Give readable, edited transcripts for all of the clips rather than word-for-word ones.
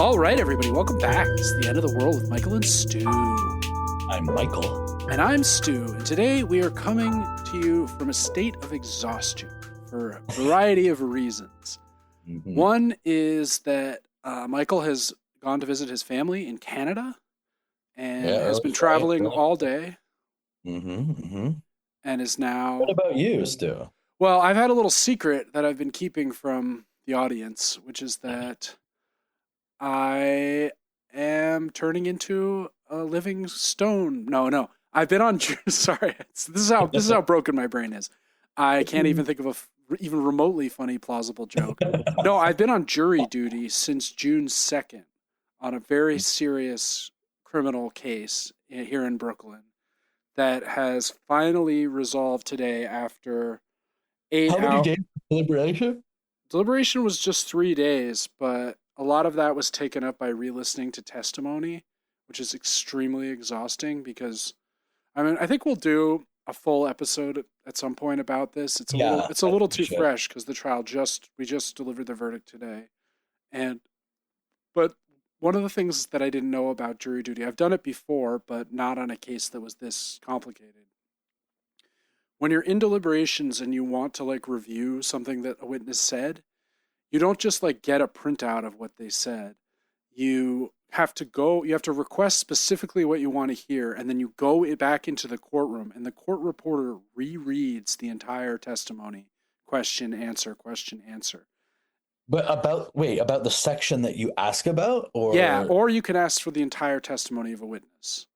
All right, everybody, welcome back. It's the end of the world with Michael and Stu. I'm Michael. And I'm Stu. And today we are coming to you from a state of exhaustion for a variety of reasons. Mm-hmm. One is that Michael has gone to visit his family in Canada and has been traveling all day. And is now... What about you, Stu? Well, I've had a little secret that I've been keeping from the audience, which is that I am turning into a living stone. No. I've been on... Sorry. This is how broken my brain is. I can't even think of a even remotely funny, plausible joke. No, I've been on jury duty since June 2nd on a very serious criminal case here in Brooklyn that has finally resolved today after 8 hours. How many days of deliberation? Deliberation was just 3 days, but a lot of that was taken up by re-listening to testimony, which is extremely exhausting because, I think we'll do a full episode at some point about this. It's a little too fresh because the trial we just delivered the verdict today. But one of the things that I didn't know about jury duty, I've done it before, but not on a case that was this complicated. When you're in deliberations and you want to review something that a witness said, you don't just get a printout of what they said. You have to request specifically what you want to hear, and then you go back into the courtroom, and the court reporter rereads the entire testimony, question, answer. But about the section that you ask about? Or you can ask for the entire testimony of a witness,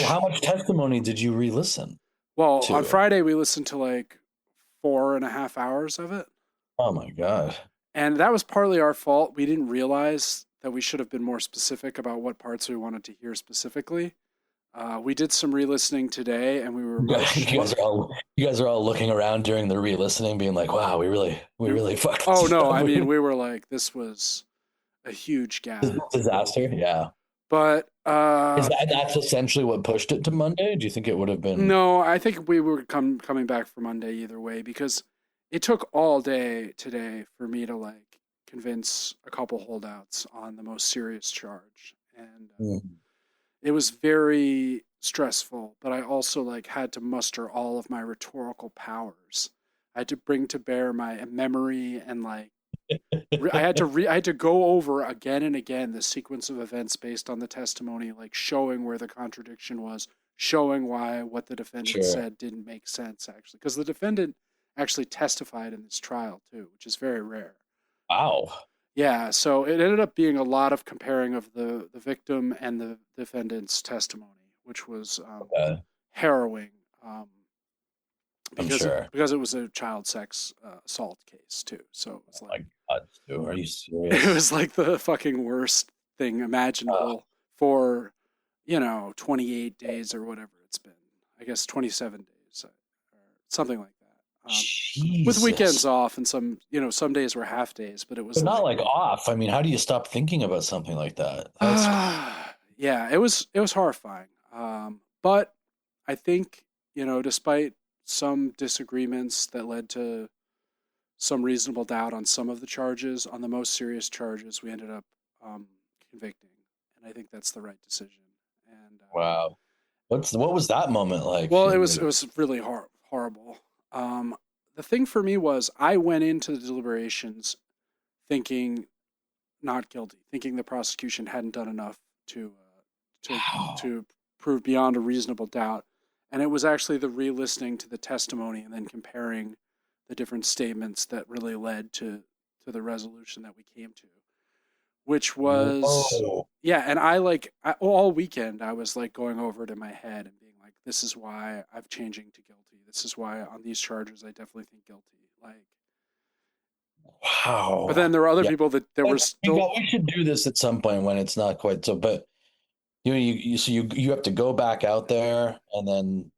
how much testimony did you re-listen? Well, on Friday, we listened to 4.5 hours of it. Oh, my God. And that was partly our fault. We didn't realize that we should have been more specific about what parts we wanted to hear specifically. We did some re-listening today, and we were... You guys are all looking around during the re-listening, being like, wow, we really fucked Oh, no, we were like, this was a huge gap. Disaster, yeah. But... that's essentially what pushed it to Monday? Do you think it would have been... No, I think we were coming back for Monday either way, because it took all day today for me to convince a couple holdouts on the most serious charge. And it was very stressful, but I also had to muster all of my rhetorical powers. I had to bring to bear my memory and I had to go over again and again the sequence of events based on the testimony, showing where the contradiction was, showing why what the defendant said didn't make sense, actually. Because the defendant actually testified in this trial, too, which is very rare. Wow. Yeah, so it ended up being a lot of comparing of the victim and the defendant's testimony, which was harrowing. Because it was a child sex assault case too, so it was my God, Stu, are you serious? It was the fucking worst thing imaginable for 28 days or whatever it's been. I guess 27 days or something like that. With weekends off and some days were half days, but it was not off. How do you stop thinking about something like that? Yeah, it was horrifying. But I think despite some disagreements that led to some reasonable doubt on some of the charges, on the most serious charges, we ended up convicting, and I think that's the right decision. And wow, what was that moment like? Well, it was really horrible. The thing for me was I went into the deliberations thinking not guilty, thinking the prosecution hadn't done enough to prove beyond a reasonable doubt. And it was actually the re-listening to the testimony and then comparing the different statements that really led to the resolution that we came to, which was, and I all weekend I was going over it in my head and being like, this is why I'm changing to guilty. This is why on these charges I definitely think guilty. Wow. But then there were other people that there were still... We should do this at some point when it's not quite so, but you have to go back out there and then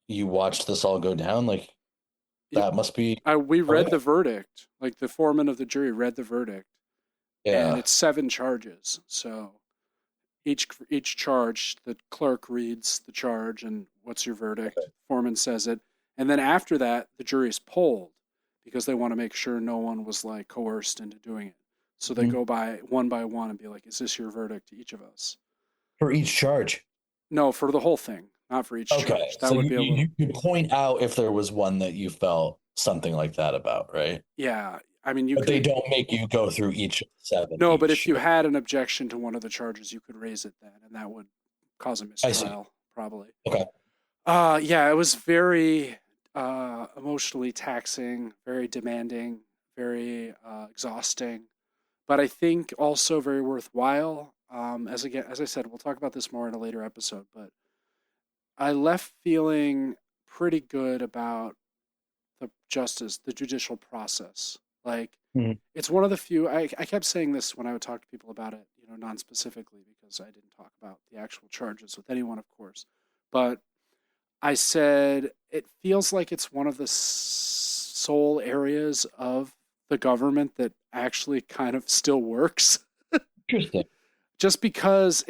you watch this all go down. That must be... we read the verdict. The foreman of the jury read the verdict. Yeah. And it's 7 charges. So each charge, the clerk reads the charge and what's your verdict? Okay. Foreman says it. And then after that, the jury's polled because they want to make sure no one was coerced into doing it. So they go by one and be like, is this your verdict to each of us? For each charge? No, for the whole thing, not for each Okay. charge. That So would be a little. you could point out if there was one that you felt something like that about, right? Yeah. I mean, you But they could. don't make you go through each seven No, but if each. you had an objection to one of the charges, you could raise it then, and that would cause a I see. mistrial, probably. Okay. Yeah, it was very emotionally taxing, very demanding, very exhausting, but I think also very worthwhile. As I said, we'll talk about this more in a later episode, but I left feeling pretty good about the judicial process. Like, Mhm. it's one of the few. I kept saying this when I would talk to people about it, non-specifically, because I didn't talk about the actual charges with anyone, of course, but I said it feels like it's one of the sole areas of the government that actually kind of still works. Interesting. Just because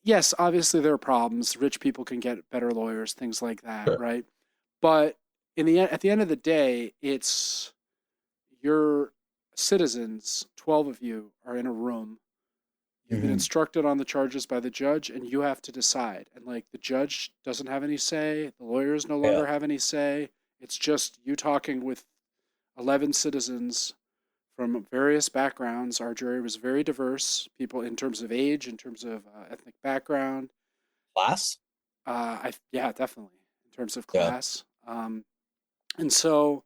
yes, obviously there are problems. Rich people can get better lawyers, things like that, Sure. right? But at the end of the day, it's your citizens. 12 of you are in a room. You've been instructed on the charges by the judge, and you have to decide. And like, the judge doesn't have any say, the lawyers no Yeah. longer have any say. It's just you talking with 11 citizens from various backgrounds. Our jury was very diverse, people in terms of age, in terms of ethnic background. Class? Yeah, definitely in terms of Yeah. class. And so,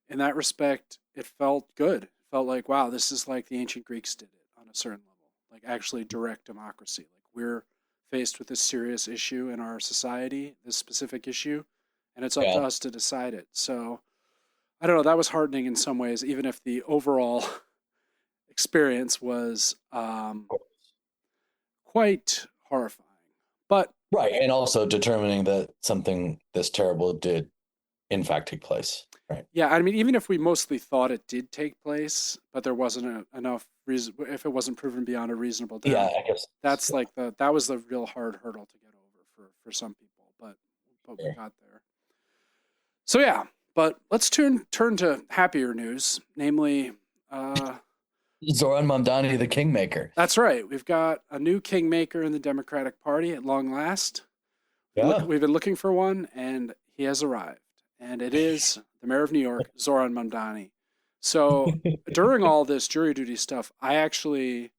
in that respect, it felt good. It felt like, wow, this is like the ancient Greeks did it on a certain level, like actually direct democracy. Like, we're faced with this serious issue in our society, this specific issue, and it's up to Yeah. us to decide it. So, I don't know, that was heartening in some ways, even if the overall experience was quite horrifying. But Right. And also determining that something this terrible did in fact take place. Right. yeah, I mean, even if we mostly thought it did take place, but there wasn't enough reason, if it wasn't proven beyond a reasonable Yeah, doubt, I guess. that's like that was the real hard hurdle to get over for some people. But we Sure. got there. So yeah, but let's turn to happier news, namely, Zohran Mamdani, the kingmaker. that's right. We've got a new kingmaker in the Democratic Party at long last. Yeah. We've been looking for one, and he has arrived. And it is the mayor of New York, Zohran Mamdani. So during all this jury duty stuff, I actually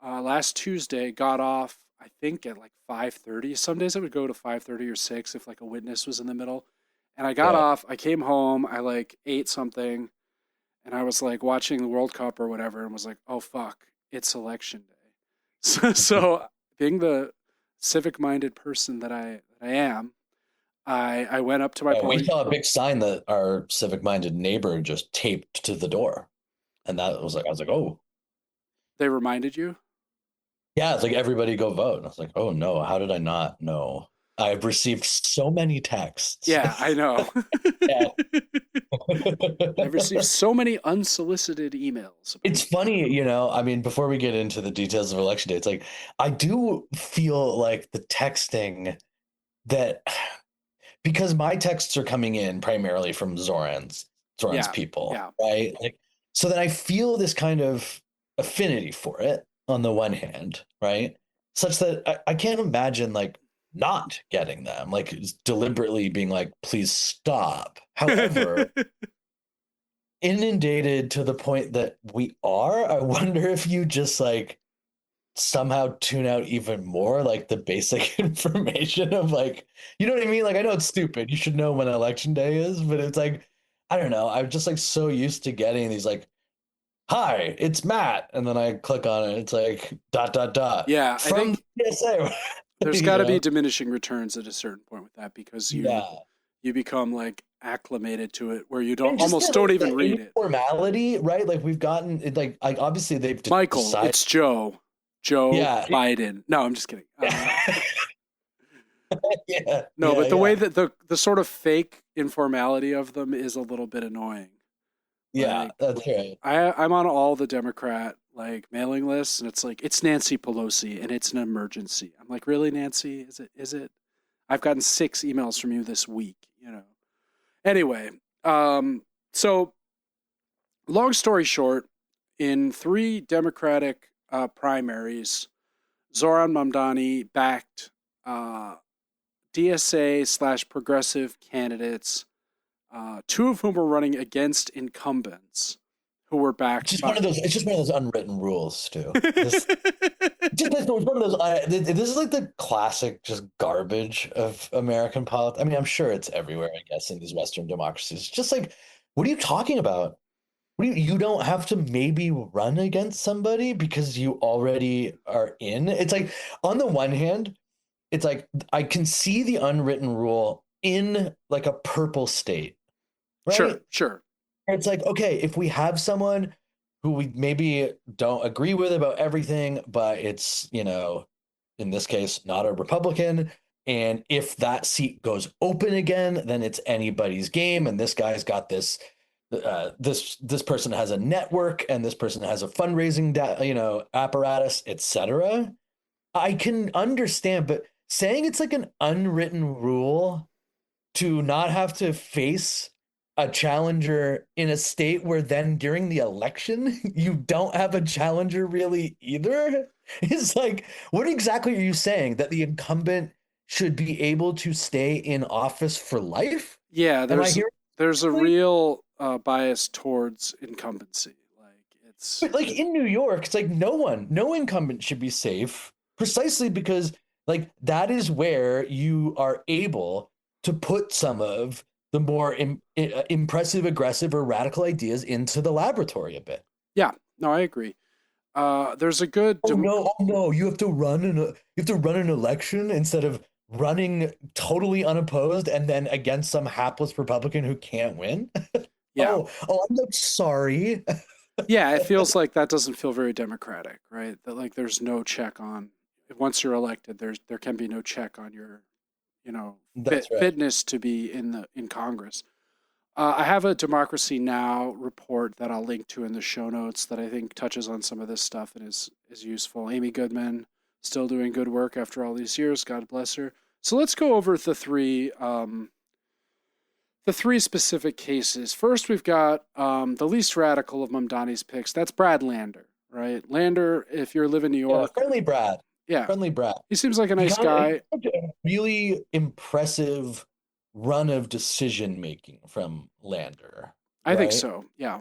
last Tuesday got off, I think, at like 5:30. Some days I would go to 5:30 or 6 if like a witness was in the middle. And I got Yeah. off, I came home, I like ate something, and I was like watching the World Cup or whatever, and was like, oh fuck, it's election day. So being the civic-minded person that I am, I went up to my We polling. saw a big sign that our civic-minded neighbor just taped to the door, and that was like, I was like, oh, They reminded you? yeah, it's like everybody go vote. And I was like, oh no, how did I not know? I've received so many texts. Yeah, I know. Yeah. I've received so many unsolicited emails. It's funny, I mean, before we get into the details of election day, it's like I do feel like the texting that because my texts are coming in primarily from Zoran's Yeah, people, yeah, right? Like, so then I feel this kind of affinity for it on the one hand, right? Such that I can't imagine like not getting them, like deliberately being like, please stop. However, inundated to the point that we are, I wonder if you just like somehow tune out even more like the basic information of like, you know what I mean? Like, I know it's stupid. You should know when election day is, but it's like, I don't know. I'm just like so used to getting these like, hi, it's Matt. And then I click on it. It's like dot, dot, dot yeah. I from think the PSA. there's you got to be know? diminishing returns at a certain point with that, because Yeah. you become like acclimated to it, where you don't And just almost the, don't like, even the read it. informality, right? Like we've gotten it, like obviously they've Michael, decided. it's Joe Yeah. Biden. No, I'm just kidding. Yeah. No, Yeah. but the Yeah. way that the sort of fake informality of them is a little bit annoying. Yeah. Like, That's right. I'm on all the Democrat like mailing lists, and it's like, it's Nancy Pelosi and it's an emergency. I'm like, really, Nancy? Is it? I've gotten 6 emails from you this week. Anyway, so long story short, in 3 Democratic primaries, Zohran Mamdani backed DSA slash progressive candidates, 2 of whom were running against incumbents who were backed Just by. one of those. It's just one of those unwritten rules too. Just like one of those. This is like the classic, just garbage of American politics. I mean, I'm sure it's everywhere. I guess in these Western democracies, it's just like, what are you talking about? You don't have to maybe run against somebody because you already are in. It's like on the one hand, it's like I can see the unwritten rule in like a purple state, Sure, right? sure. It's like, okay, if we have someone who we maybe don't agree with about everything, but it's, in this case, not a Republican. And if that seat goes open again, then it's anybody's game. And this guy's got this person has a network, and this person has a fundraising, apparatus, etc. I can understand, but saying it's like an unwritten rule to not have to face a challenger in a state where then during the election you don't have a challenger really either is like, what exactly are you saying? That the incumbent should be able to stay in office for life? Yeah, Am I hearing there's a correctly? real bias towards incumbency. Like it's But like in New York, it's like no incumbent should be safe precisely because like that is where you are able to put some of the more impressive, aggressive, or radical ideas into the laboratory a bit. yeah. No, I agree. There's a good Oh no, you have to run an election instead of running totally unopposed and then against some hapless Republican who can't win. yeah. I'm not sorry. Yeah, it feels like that doesn't feel very democratic, right? That like there's no check on once you're elected, there can be no check on your, That's right. fitness to be in Congress. I have a Democracy Now report that I'll link to in the show notes that I think touches on some of this stuff and is useful. Amy Goodman still doing good work after all these years. God bless her. So let's go over the three specific cases. First, we've got the least radical of Mamdani's picks. That's Brad Lander, right? Lander, if you live in New Yeah, York, friendly Brad. yeah, Friendly Brad. he seems like a He nice got guy. a really impressive run of decision making from Lander, I think right? so. Yeah,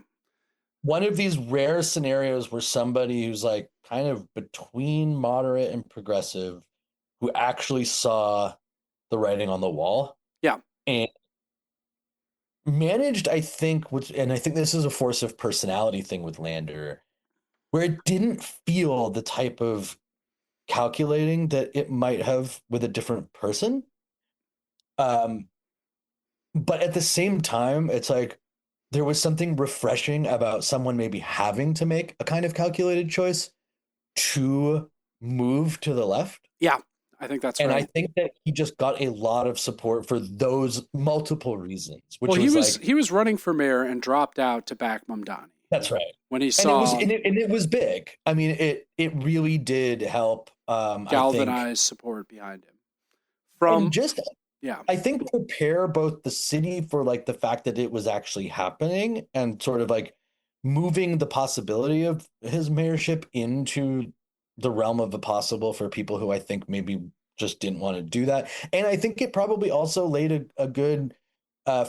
One of these rare scenarios where somebody who's like kind of between moderate and progressive who actually saw the writing on the wall yeah, and managed, I think, and I think this is a force of personality thing with Lander, where it didn't feel the type of calculating that it might have with a different person. Um, but at the same time, it's like there was something refreshing about someone maybe having to make a kind of calculated choice to move to the left. yeah. I think that's And I right. think that he just got a lot of support for those multiple reasons, Well, which was like, he was running for mayor and dropped out to back Mamdani that's right. when he And it was saw and it was big. I mean, it really did help. I think, galvanized support behind him. and From just yeah, I think prepare both the city for like the fact that it was actually happening and sort of like moving the possibility of his mayorship into the realm of the possible for people who I think maybe just didn't want to do that. And I think it probably also laid a good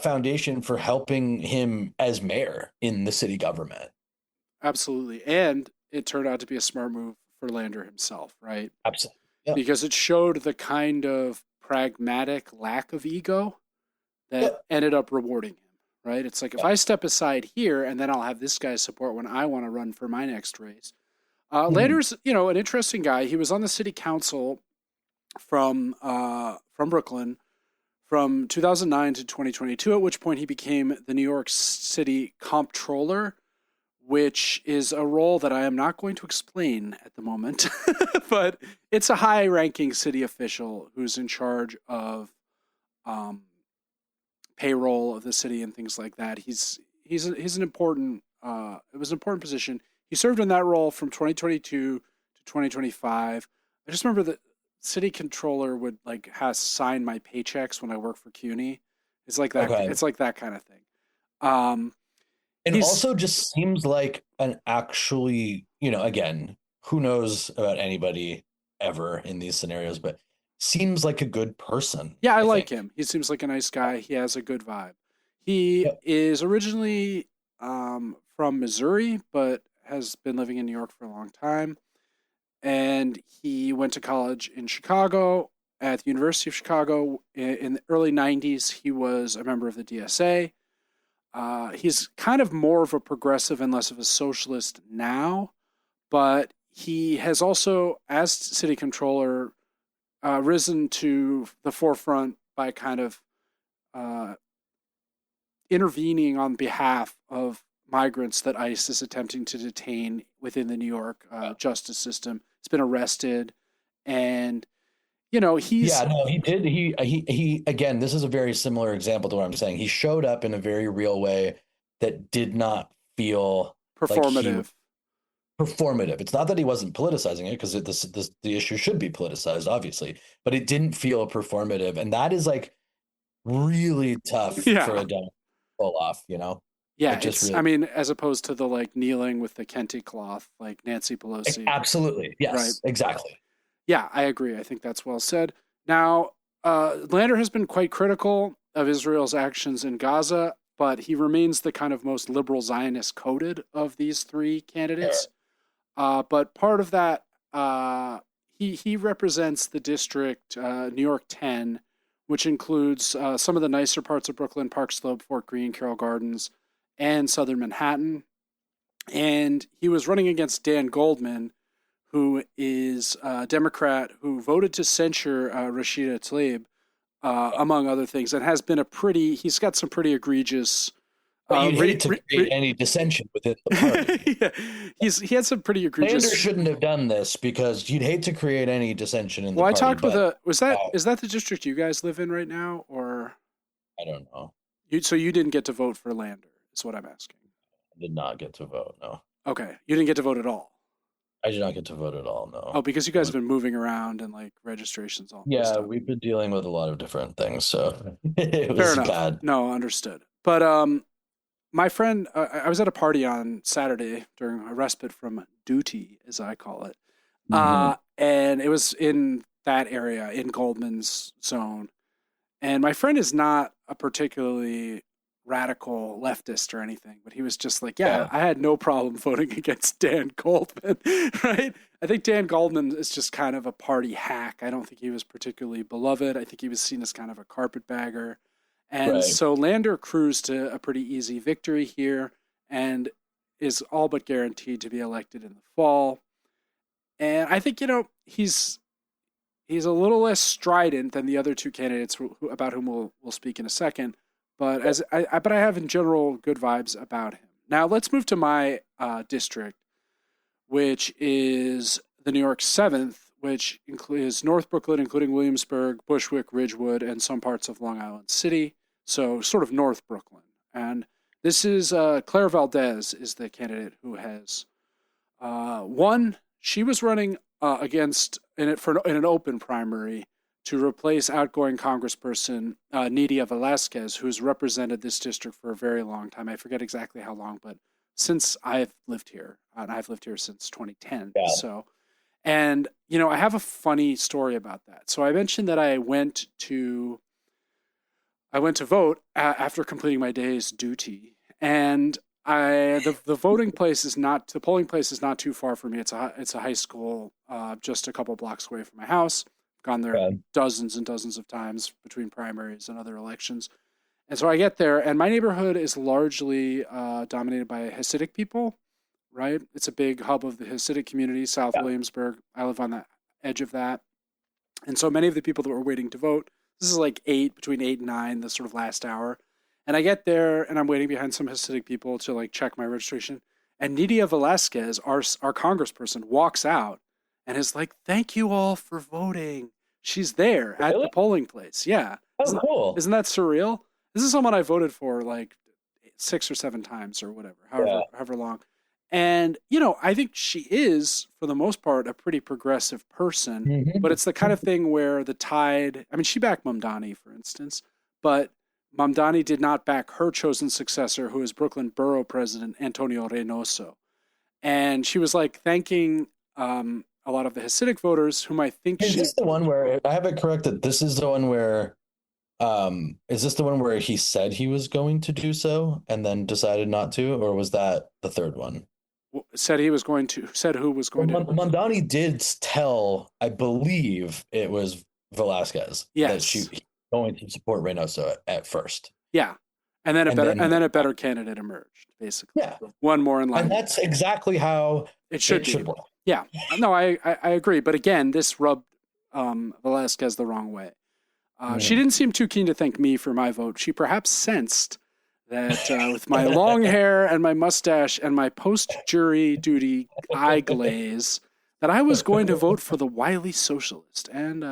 foundation for helping him as mayor in the city government. absolutely. And it turned out to be a smart move for Lander himself, right? Absolutely. Yeah. Because it showed the kind of pragmatic lack of ego that Yeah. ended up rewarding him, right? It's like if Yeah. I step aside here and then I'll have this guy's support when I want to run for my next race. Mhm. Lander's, an interesting guy. He was on the city council from Brooklyn from 2009 to 2022, at which point he became the New York City comptroller, which is a role that I am not going to explain at the moment, but it's a high-ranking city official who's in charge of um, payroll of the city and things like that. He's an important it was an important position. He served in that role from 2022 to 2025. I just remember that city controller would like has sign my paychecks when I work for CUNY. It's like that. Okay. It's like that kind of thing. Um, And He's also just seems like an actually, again, who knows about anybody ever in these scenarios, but seems like a good person, Yeah, I I like think. him. He seems like a nice guy. He has a good vibe. He Yep. is originally from Missouri, but has been living in New York for a long time. And he went to college in Chicago at the University of Chicago. In the early 90s, he was a member of the DSA. He's kind of more of a progressive and less of a socialist now, but he has also, as city controller, risen to the forefront by kind of uh, intervening on behalf of migrants that ICE is attempting to detain within the New York justice system. He's been arrested, and Yeah, he's no, he did. He again, this is a very similar example to what I'm saying. He showed up in a very real way that did not feel like he was performative. performative. It's not that he wasn't politicizing it, because the issue should be politicized, obviously, but it didn't feel performative, and that is like really tough for Yeah, a Democrat to pull off. yeah. It just It's I really, mean, as opposed to the like kneeling with the kente cloth, like Nancy Pelosi, absolutely, right? yes, exactly. Yeah, I agree. I think that's well said. Now, Lander has been quite critical of Israel's actions in Gaza, but he remains the kind of most liberal Zionist coded of these three candidates. Sure. But part of that, he represents the district, New York 10, which includes some of the nicer parts of Brooklyn, Park Slope, Fort Greene, Carroll Gardens, and Southern Manhattan. And he was running against Dan Goldman, who is a Democrat who voted to censure Rashida Tlaib, among other things, and has been he's got some pretty egregious. But you'd hate to create any dissension within the party. Yeah, he had some pretty Sanders egregious. shouldn't have done this, because you'd hate to create any dissension in the Well, I party. talked with But a was that uh, is that the district you guys live in right now, or I don't know. so you didn't get to vote for Lander? Is what I'm asking. I did not get to vote. No, Okay, you didn't get to vote at all. I did not get to vote at all. Oh, No. because you guys have been moving around and like registrations all messed Yeah, up. we've been dealing with a lot of different things, so it Fair was enough. bad. No, understood. But my friend, I was at a party on Saturday during a respite from duty, as I call it, Hmm. and it was in that area in Goldman's zone. And my friend is not a particularly radical leftist or anything, but he was just like, yeah, Yeah, I had no problem voting against Dan Goldman, right? I think Dan Goldman is just kind of a party hack. I don't think he was particularly beloved. I think he was seen as kind of a carpetbagger. And right. so Lander cruised to a pretty easy victory here and is all but guaranteed to be elected in the fall. And I think, he's a little less strident than the other two candidates about whom we'll speak in a second. But but I have in general good vibes about him. Now let's move to my district, which is the New York 7th, which includes North Brooklyn, including Williamsburg, Bushwick, Ridgewood, and some parts of Long Island City. So sort of North Brooklyn. And this is Claire Valdez is the candidate who has won. She was running against in an open primary to replace outgoing Congressperson Nydia Velázquez, who's represented this district for a very long time. I forget exactly how long, but since I've lived here, and I've lived here since 2010. Yeah. So, and I have a funny story about that. So I mentioned that I went to vote after completing my day's duty, and the voting place is not the polling place is not too far from me. It's a high school just a couple blocks away from my house. I've gone there Yeah. dozens and dozens of times between primaries and other elections. And so I get there, and my neighborhood is largely dominated by Hasidic people, right? It's a big hub of the Hasidic community, South Yeah. Williamsburg. I live on the edge of that. And so many of the people that were waiting to vote, this is like between 8 and 9, the sort of last hour. And I get there and I'm waiting behind some Hasidic people to like check my registration. And Nydia Velázquez, our congressperson, walks out and is like, "Thank you all for voting." She's there at the Really? polling place. Yeah. Oh, Isn't, cool. isn't that surreal? This is someone I voted for like 6 or 7 times or whatever, Yeah. however long. And, I think she is, for the most part, a pretty progressive person, but Hmm. it's the kind of thing where the tide, I mean, she backed Mamdani, for instance, but Mamdani did not back her chosen successor, who is Brooklyn Borough President Antonio Reynoso. And she was like thanking a lot of the Hasidic voters, whom I think Is she. this the one where I have it correct that this is the one where is this the one where he said he was going to do so and then decided not to, or was that the third one? Said he was going to, said who was going to. Mondani did tell, I believe it was Velasquez, that she Yes. was going to support Reynoso at first. Yeah. And then a better candidate emerged, basically. Yeah. One more in line. And that's exactly how it should be. Work. Yeah. No, I agree. But again, this rubbed Velasquez the wrong way. She didn't seem too keen to thank me for my vote. She perhaps sensed that with my long hair and my mustache and my post-jury duty eye glaze, that I was going to vote for the wily socialist. And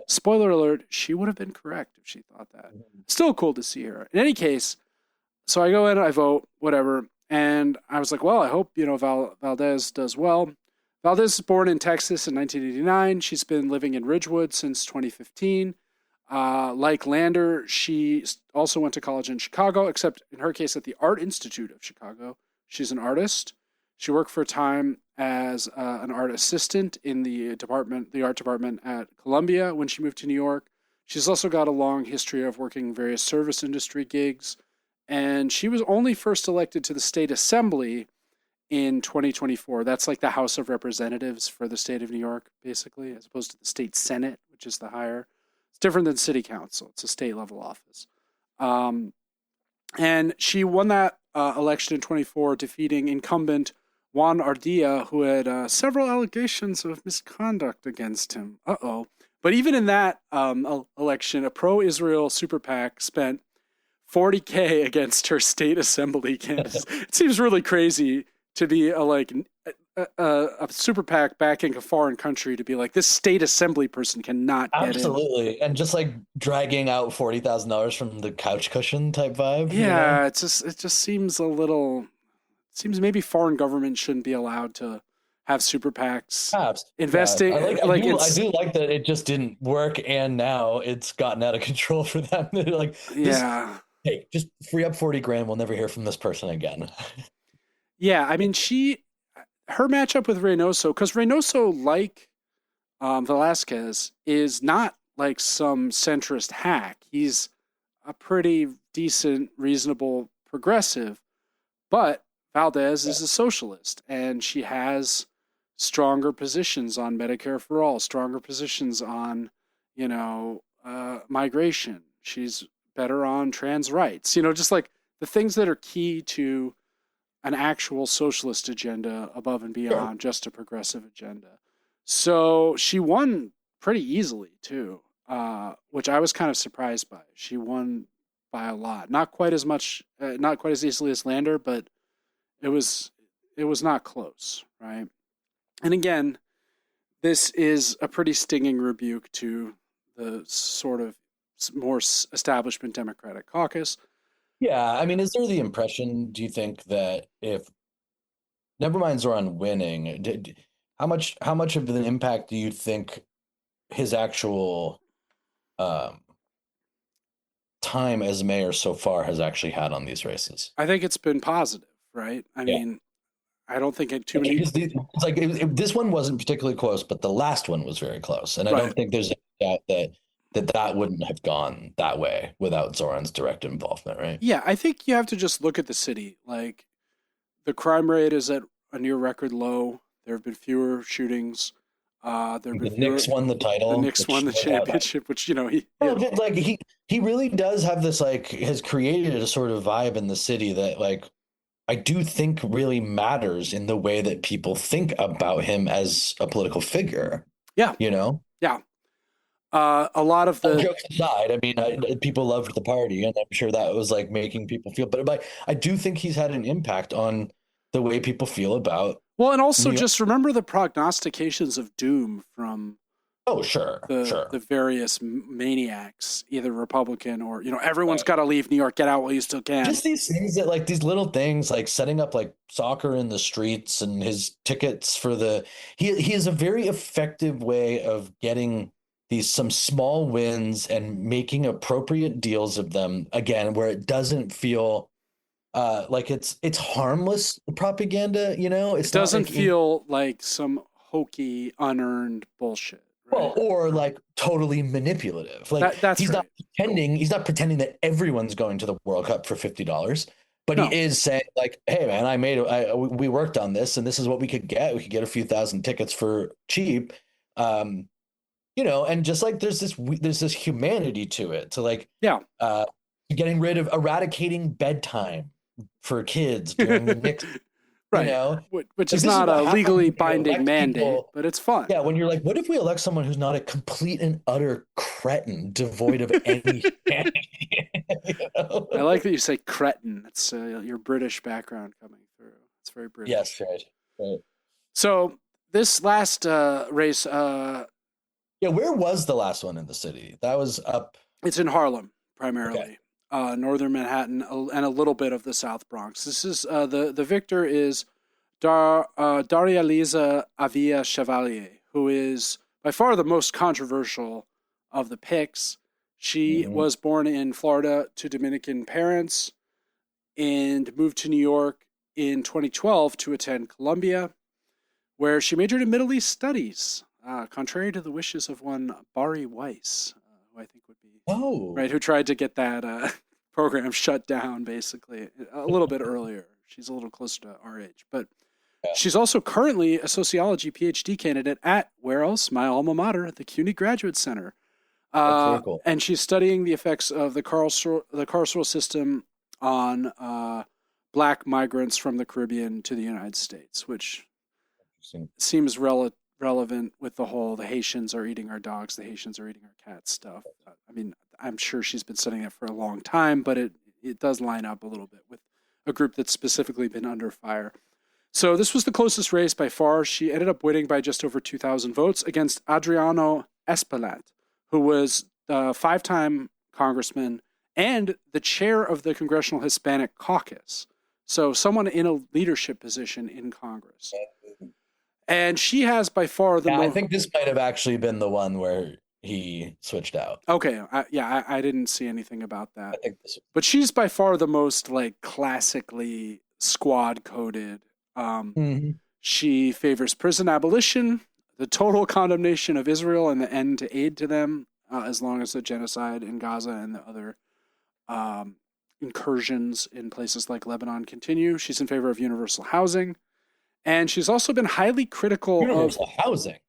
spoiler alert, she would have been correct if she thought that. Still cool to see her. In any case, so I go in, I vote, whatever. And I was like, well, I hope, Valdez does well. Valdez was born in Texas in 1989. She's been living in Ridgewood since 2015. Like Lander, she also went to college in Chicago, except in her case at the Art Institute of Chicago. She's an artist. She worked for a time as an art assistant in the art department at Columbia when she moved to New York. She's also got a long history of working various service industry gigs. And she was only first elected to the state assembly in 2024. That's like the House of Representatives for the state of New York, basically, as opposed to the state Senate, which is the higher. It's different than city council. It's a state level office. And she won that election in 24, defeating incumbent Juan Ardilla, who had several allegations of misconduct against him. But even in that election, a pro-Israel super PAC spent $40K against her state assembly candidates. It seems really crazy to be a super PAC backing a foreign country to be like, this state assembly person cannot get Absolutely. in. And just like dragging out $40,000 from the couch cushion type vibe. Yeah, it just seems a little. Seems maybe foreign governments shouldn't be allowed to have super PACs investing. Yeah. I do like that it just didn't work, and now it's gotten out of control for them. Like, hey, just free up 40 grand. We'll never hear from this person again. Yeah, I mean, her matchup with Reynoso, because Reynoso, like Velasquez, is not like some centrist hack. He's a pretty decent, reasonable progressive, but Valdez is a socialist, and she has stronger positions on Medicare for all, stronger positions on, migration. She's better on trans rights, just like the things that are key to an actual socialist agenda above and beyond just a progressive agenda. So she won pretty easily too, which I was kind of surprised by. She won by a lot, not quite as easily as Lander, but it was not close, right? And again, this is a pretty stinging rebuke to the sort of more establishment Democratic caucus. Yeah, I mean, is there the impression, do you think, that if, never mind Zoran winning, how much of an impact do you think his actual time as mayor so far has actually had on these races? I think it's been positive, right? I mean, I don't think it too many. This one wasn't particularly close, but the last one was very close, and I don't think there's a doubt that wouldn't have gone that way without Zoran's direct involvement, right? Yeah, I think you have to just look at the city. Like, the crime rate is at a near record low. There have been fewer shootings. The Knicks won the title. The Knicks won the championship, which he really does have this, like, has created a sort of vibe in the city that, like, I do think really matters in the way that people think about him as a political figure. Yeah. Yeah. A lot of the jokes aside, I mean, people loved the party, and I'm sure that was like making people feel. But I do think he's had an impact on the way people feel about. Well, and also just remember the prognostications of doom from. Oh, sure. The various maniacs, either Republican or, everyone's got to leave New York, get out while you still can. Just these things that, like, these little things, like setting up like soccer in the streets and his tickets for he has a very effective way of getting some small wins and making appropriate deals of them again, where it doesn't feel like it's harmless propaganda. It It's not doesn't like feel like some hokey, unearned bullshit, right? well, or like totally manipulative. Like That's right. he's not pretending that everyone's going to the World Cup for $50, but he No. is saying like, hey man, we worked on this and this is what we could get. We could get a few thousand tickets for cheap. Um, and just like there's this humanity to it, to like Yeah. eradicating bedtime for kids during the Knicks, Right. Which like is this is not what a happens legally when you binding elect mandate, people. but it's fun. Yeah, when you're like, what if we elect someone who's not a complete and utter cretin, devoid of any humanity? I like that you say cretin. It's your British background coming through. It's very British. Yes, right. So this last race, Yeah, where was the last one in the city? That was up. it's in Harlem primarily, Okay. Northern Manhattan, and a little bit of the South Bronx. This is the victor is Darializa Avila Chevalier, who is by far the most controversial of the picks. She was born in Florida to Dominican parents and moved to New York in 2012 to attend Columbia, where she majored in Middle East studies, contrary to the wishes of one Bari Weiss, who I think would be right, who tried to get that program shut down basically a little bit earlier. She's a little closer to our age, but she's also currently a sociology PhD candidate at where else? My alma mater, the CUNY Graduate Center. That's very cool. And she's studying the effects of the carceral system on black migrants from the Caribbean to the United States, which seems relevant with the whole the Haitians are eating our dogs, the Haitians are eating our cats stuff. I mean, I'm sure she's been studying that for a long time, but it does line up a little bit with a group that's specifically been under fire. So this was the closest race by far. She ended up winning by just over 2,000 votes against Adriano Espaillat, who was a 5-time congressman and the chair of the Congressional Hispanic Caucus. So someone in a leadership position in Congress. And she has by far the most... I think this might have actually been the one where he switched out. Okay. I didn't see anything about that. I think this was... But she's by far the most like classically squad coded. She favors prison abolition, the total condemnation of Israel, and the end to aid to them, as long as the genocide in Gaza and the other incursions in places like Lebanon continue. She's in favor of universal housing. And she's also been highly critical universal housing.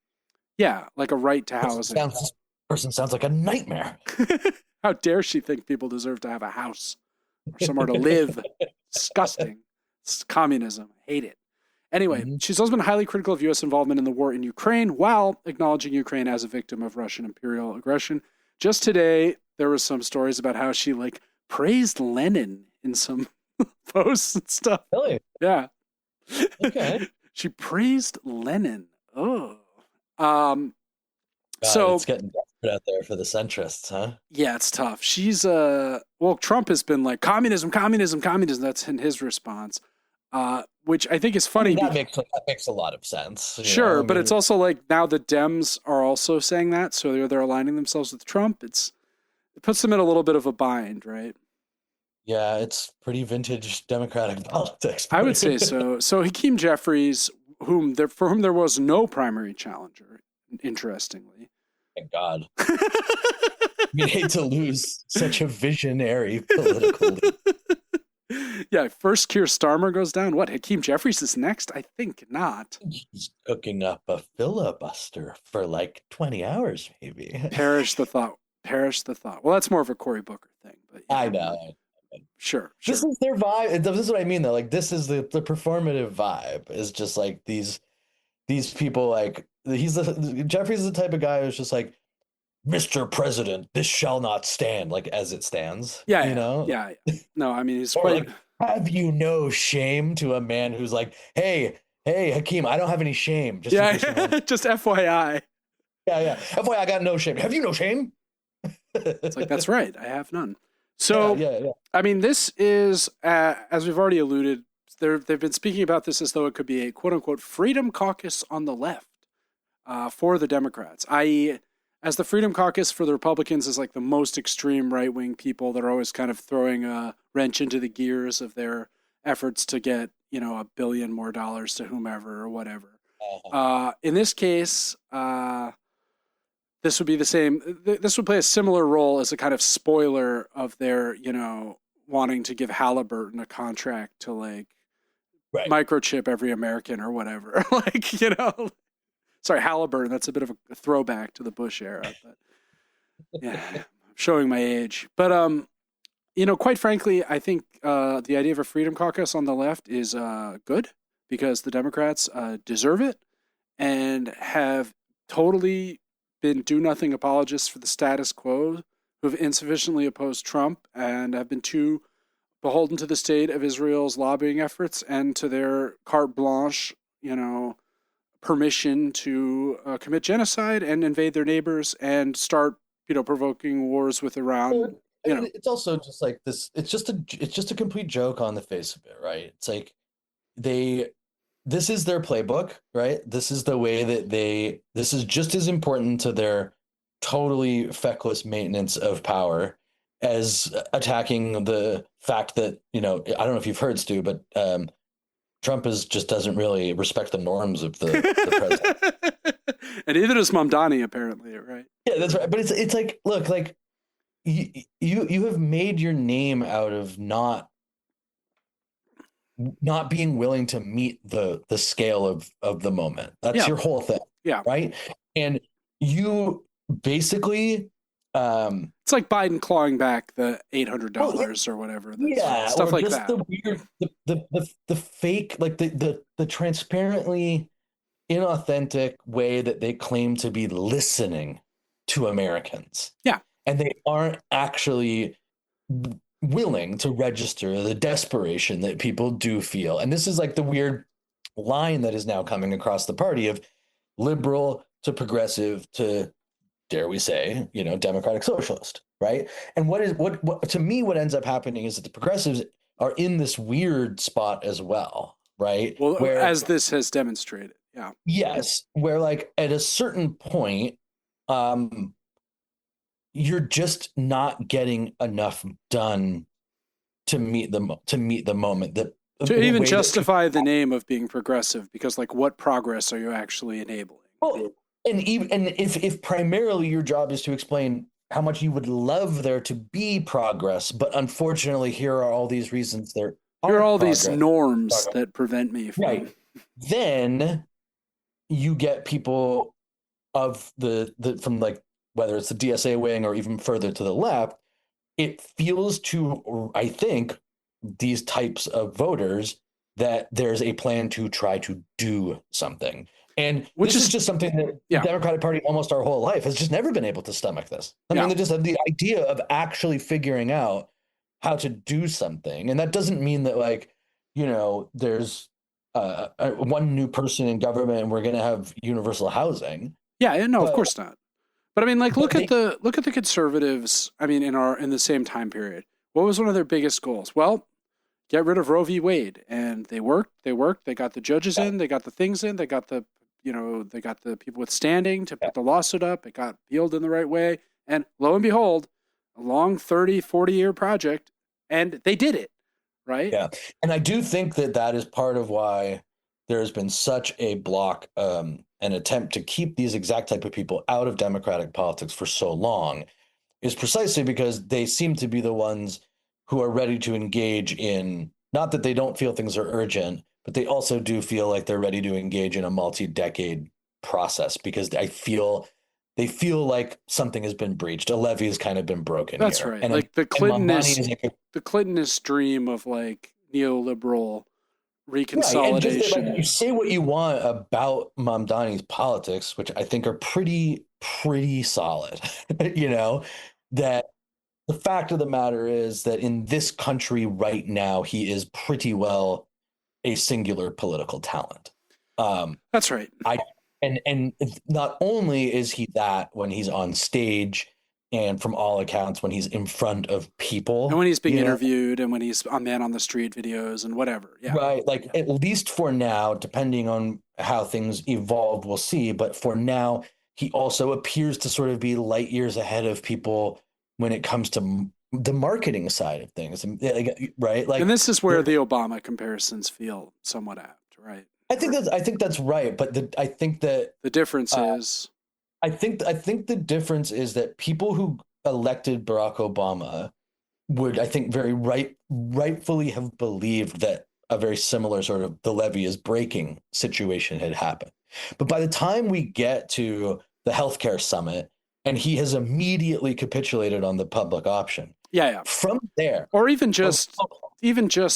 Yeah, like a right to housing. This person sounds like a nightmare. How dare she think people deserve to have a house or somewhere to live? Disgusting. It's communism. I hate it. Anyway, she's also been highly critical of U.S. involvement in the war in Ukraine while acknowledging Ukraine as a victim of Russian imperial aggression. Just today, there were some stories about how she like praised Lenin in some posts and stuff. Really? Yeah. Okay. She praised Lenin. Oh. So it's getting desperate out there for the centrists, huh? Yeah, it's tough. She's Trump has been like communism. That's in his response. Which I think is funny. That makes a lot of sense. Sure, but it's also like now the Dems are also saying that, so they're aligning themselves with Trump. It puts them in a little bit of a bind, right? Yeah, it's pretty vintage Democratic politics. I would say so. So Hakeem Jeffries, for whom there was no primary challenger, interestingly. Thank God. We'd hate to lose such a visionary political leader. Yeah, first Keir Starmer goes down. What, Hakeem Jeffries is next? I think not. He's cooking up a filibuster for like 20 hours, maybe. Perish the thought. Well, that's more of a Cory Booker thing. But yeah. I know. Sure. This is their vibe. This is what I mean, though. Like, this is the performative vibe. Is just like these people. Like, Jeffries is the type of guy who's just like, Mr. President, this shall not stand. Like as it stands. Yeah. You know. Yeah. No, I mean he's quite. Like, have you no shame to a man who's like, hey, Hakeem, I don't have any shame. Just just FYI. Yeah. FYI, I got no shame. Have you no shame? It's like that's right. I have none. So, yeah. I mean, this is, as we've already alluded, they've been speaking about this as though it could be a quote-unquote freedom caucus on the left for the Democrats, i.e., as the Freedom Caucus for the Republicans is like the most extreme right wing people that are always kind of throwing a wrench into the gears of their efforts to get, $1 billion more to whomever or whatever. In this case, this would be the same. This would play a similar role as a kind of spoiler of their, wanting to give Halliburton a contract to like microchip every American or whatever. Like, sorry, Halliburton. That's a bit of a throwback to the Bush era, but yeah, I'm showing my age. But quite frankly, I think the idea of a Freedom Caucus on the left is good because the Democrats deserve it and have totally been do-nothing apologists for the status quo, who have insufficiently opposed Trump and have been too beholden to the state of Israel's lobbying efforts and to their carte blanche, permission to commit genocide and invade their neighbors and start, provoking wars with Iran. It's also just like this. It's just a complete joke on the face of it, right? It's like this is their playbook, right? This is the way that this is just as important to their totally feckless maintenance of power as attacking the fact that, I don't know if you've heard, Stu, but Trump just doesn't really respect the norms of the president. And neither does Mamdani, apparently, right? Yeah, that's right. But it's like, look, like you have made your name out of not being willing to meet the scale of the moment. That's your whole thing. Yeah. Right. And you basically it's like Biden clawing back the $800 or whatever. Stuff like that. The weird, the fake, like the transparently inauthentic way that they claim to be listening to Americans. Yeah. And they aren't actually willing to register the desperation that people do feel. And this is like the weird line that is now coming across the party of liberal to progressive to, dare we say, democratic socialist, right? And what to me, what ends up happening is that the progressives are in this weird spot as well, right? Well, as this has demonstrated, yeah. Yes, where like at a certain point, you're just not getting enough done to meet the moment that to even justify the name of being progressive, because like what progress are you actually enabling? Well, and if primarily your job is to explain how much you would love there to be progress, but unfortunately here are all these reasons there here are all these norms that prevent me from right. Then you get people of the from like whether it's the DSA wing or even further to the left, it feels to, I think, these types of voters that there's a plan to try to do something. And this is just something that the Democratic Party almost our whole life has just never been able to stomach this. I mean, they just have the idea of actually figuring out how to do something. And that doesn't mean that like, there's one new person in government and we're going to have universal housing. Yeah, no, of course not. But I mean, like, look at the conservatives. I mean, in the same time period, what was one of their biggest goals? Well, get rid of Roe v. Wade, and they worked. They got the judges in, they got the things in, they got the people with standing to put the lawsuit up. It got appealed in the right way, and lo and behold, a long 30, 40-year project, and they did it, right? Yeah, and I do think that is part of why there has been such a block, an attempt to keep these exact type of people out of Democratic politics for so long, is precisely because they seem to be the ones who are ready to engage in, not that they don't feel things are urgent, but they also do feel like they're ready to engage in a multi-decade process because they feel like something has been breached. A levee has kind of been broken. That's here. right. And like the Clintonist dream of like neoliberal reconsolidation. Right. You say what you want about Mamdani's politics, which I think are pretty solid, that the fact of the matter is that in this country right now, he is pretty well a singular political talent. That's right. And not only is he that when he's on stage and from all accounts, when he's in front of people. And when he's being interviewed and when he's on Man on the Street videos and whatever. Yeah. Right. Like at least for now, depending on how things evolve, we'll see. But for now, he also appears to sort of be light years ahead of people when it comes to the marketing side of things, right? And Like, this is where the Obama comparisons feel somewhat apt, right? I think that's right, but I think that The difference is, I think the difference is that people who elected Barack Obama would, I think, rightfully have believed that a very similar sort of the levee is breaking situation had happened. But by the time we get to the healthcare summit, and he has immediately capitulated on the public option. yeah. From there, Or even just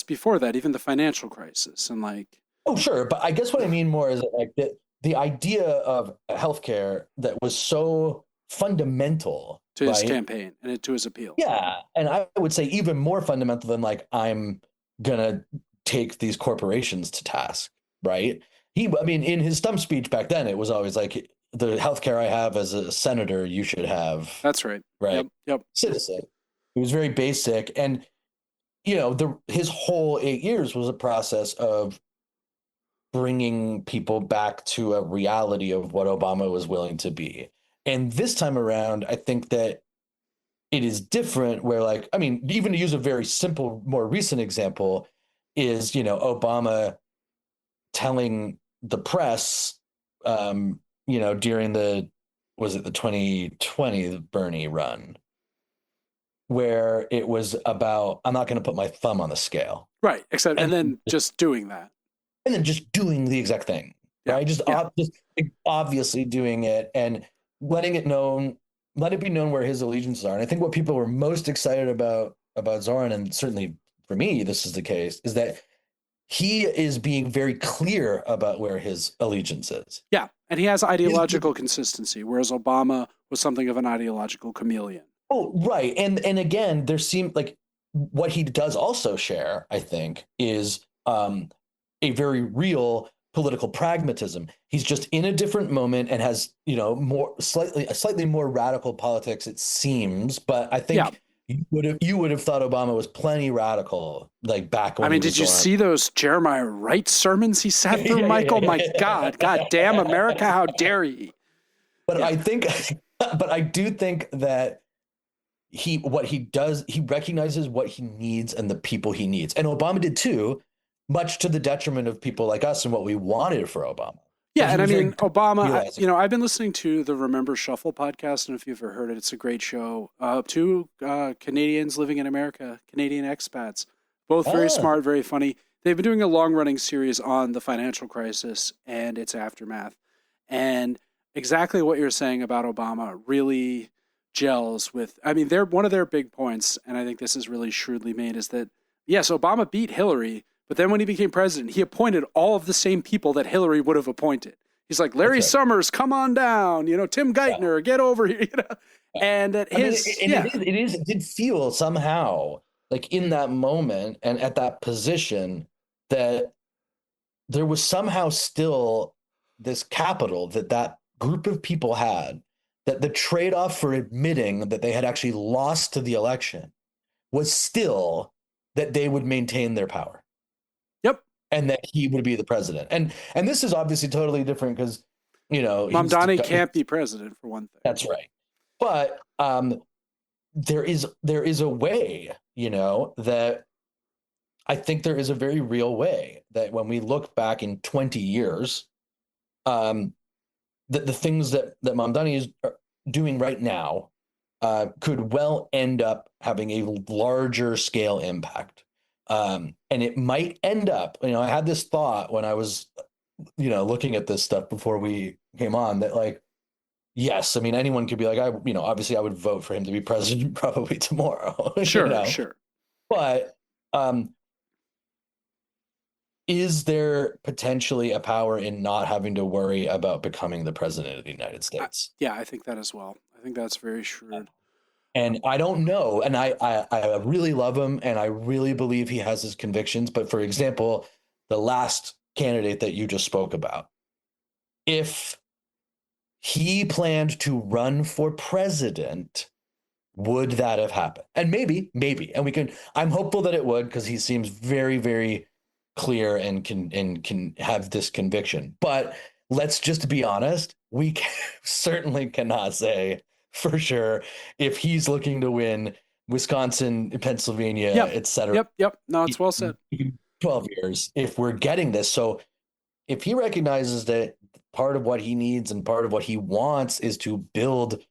before that, even the financial crisis and like. oh, sure, but I guess what I mean more is that, like, the idea of healthcare that was so fundamental To his right? campaign and to his appeal. Yeah, and I would say even more fundamental than like I'm gonna take these corporations to task, right? I mean, in his stump speech back then, it was always like the healthcare I have as a senator, you should have, That's right. right? Yep. Citizen. It was very basic, and his whole 8 years was a process of bringing people back to a reality of what Obama was willing to be. And this time around, I think that it is different where, like, I mean, even to use a very simple, more recent example is, Obama telling the press, during was it the 2020 Bernie run, where it was about, I'm not going to put my thumb on the scale. Right. And then just doing that. And then just doing the exact thing, right? Just obviously doing it and letting it be known where his allegiances are. And I think what people were most excited about Zohran, and certainly for me, this is the case, is that he is being very clear about where his allegiance is. Yeah. And he has ideological consistency, whereas Obama was something of an ideological chameleon. Oh, right. And again, there seemed like what he does also share, I think, is a very real political pragmatism. He's just in a different moment and has, slightly more radical politics, it seems. But I think you would have thought Obama was plenty radical, like back when. I mean, did you see those Jeremiah Wright sermons he sat through, Michael? My God, damn America, how dare he? But I think, but I do think that what he does, he recognizes what he needs and the people he needs, and Obama did too, much to the detriment of people like us and what we wanted for Obama. Yeah, and I mean, Obama, I've been listening to the Remember Shuffle podcast, and if you've ever heard it, it's a great show. Two Canadians living in America, Canadian expats, both very smart, very funny. They've been doing a long-running series on the financial crisis and its aftermath. And exactly what you're saying about Obama really gels with, I mean, one of their big points, and I think this is really shrewdly made, is that, yes, Obama beat Hillary, but then when he became president, he appointed all of the same people that Hillary would have appointed. He's like, Larry Summers, come on down. Tim Geithner, get over here. And at it did feel somehow like in that moment and at that position that there was somehow still this capital that group of people had, that the trade-off for admitting that they had actually lost to the election was still that they would maintain their power. And that he would be the president. And this is obviously totally different because, Mamdani can't be president, for one thing. That's right. But there is a way, that I think there is a very real way that when we look back in 20 years, that the things that Mamdani is doing right now could well end up having a larger scale impact. And it might end up, I had this thought when I was, looking at this stuff before we came on that, like, yes, I mean, anyone could be like, obviously I would vote for him to be president probably tomorrow. Sure. But is there potentially a power in not having to worry about becoming the president of the United States? Yeah, I think that as well. I think that's very shrewd. And I don't know. And I really love him and I really believe he has his convictions. But for example, the last candidate that you just spoke about, if he planned to run for president, would that have happened? And maybe. And I'm hopeful that it would, because he seems very, very clear and can have this conviction. But let's just be honest. we certainly cannot say for sure if he's looking to win Wisconsin, Pennsylvania, etc. Yep. No, it's well said. 12 years if we're getting this. So if he recognizes that part of what he needs and part of what he wants is to build,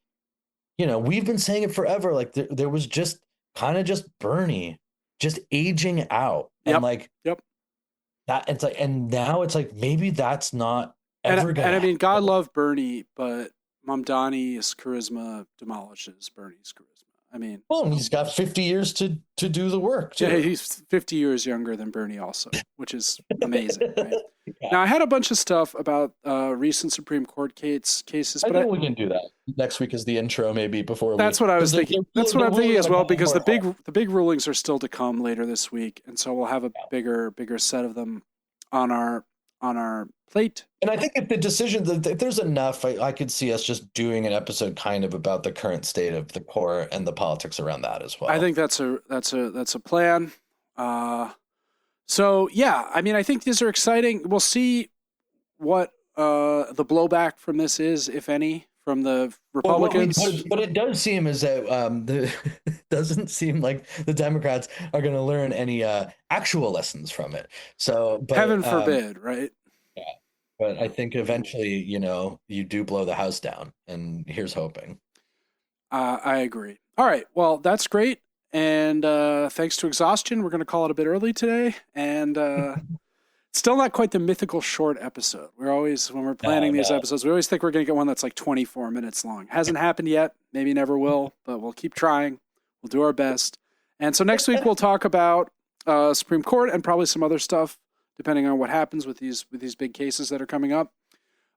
we've been saying it forever. Like there was just kind of just Bernie just aging out. And Yep. that it's like, and now it's like, maybe that's not ever gonna and I mean, happen. God love Bernie, but Mamdani's charisma demolishes Bernie's charisma. I mean, well, he's got 50 years to do the work too. Yeah, he's 50 years younger than Bernie also, which is amazing, right? Yeah. Now, I had a bunch of stuff about recent Supreme Court cases, but I think we can do that. Next week is the intro, maybe before. That's what I was thinking. That's what I'm thinking as well, because the big rulings are still to come later this week, and so we'll have a bigger set of them on our plate. And I think if the decision, if there's enough, I could see us just doing an episode kind of about the current state of the court and the politics around that as well. I think that's a plan. So yeah, I mean, I think these are exciting. We'll see what the blowback from this is, if any, from the Republicans. What it does seem is that it doesn't seem like the Democrats are going to learn any actual lessons from it. So, but, heaven forbid, right? Yeah, but I think eventually, you do blow the house down, and here's hoping. I agree. All right, well, that's great. And thanks to exhaustion, we're going to call it a bit early today. And still not quite the mythical short episode. We're always, when we're planning these episodes, we always think we're going to get one that's like 24 minutes long. Hasn't happened yet. Maybe never will, but we'll keep trying. We'll do our best. And so next week we'll talk about Supreme Court and probably some other stuff, depending on what happens with these big cases that are coming up.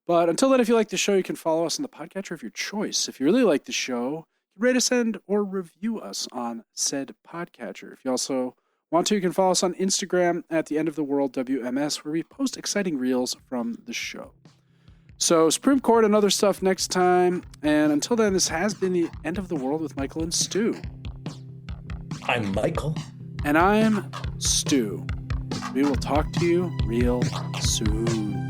But until then, if you like the show, you can follow us on the podcatcher of your choice. If you really like the show, rate us and or review us on said podcatcher. If you also want to, you can follow us on Instagram at the End of the World WMS, where we post exciting reels from the show. So Supreme Court and other stuff next time. And until then, this has been the End of the World with Michael and Stu. I'm Michael. And I'm Stu. We will talk to you real soon.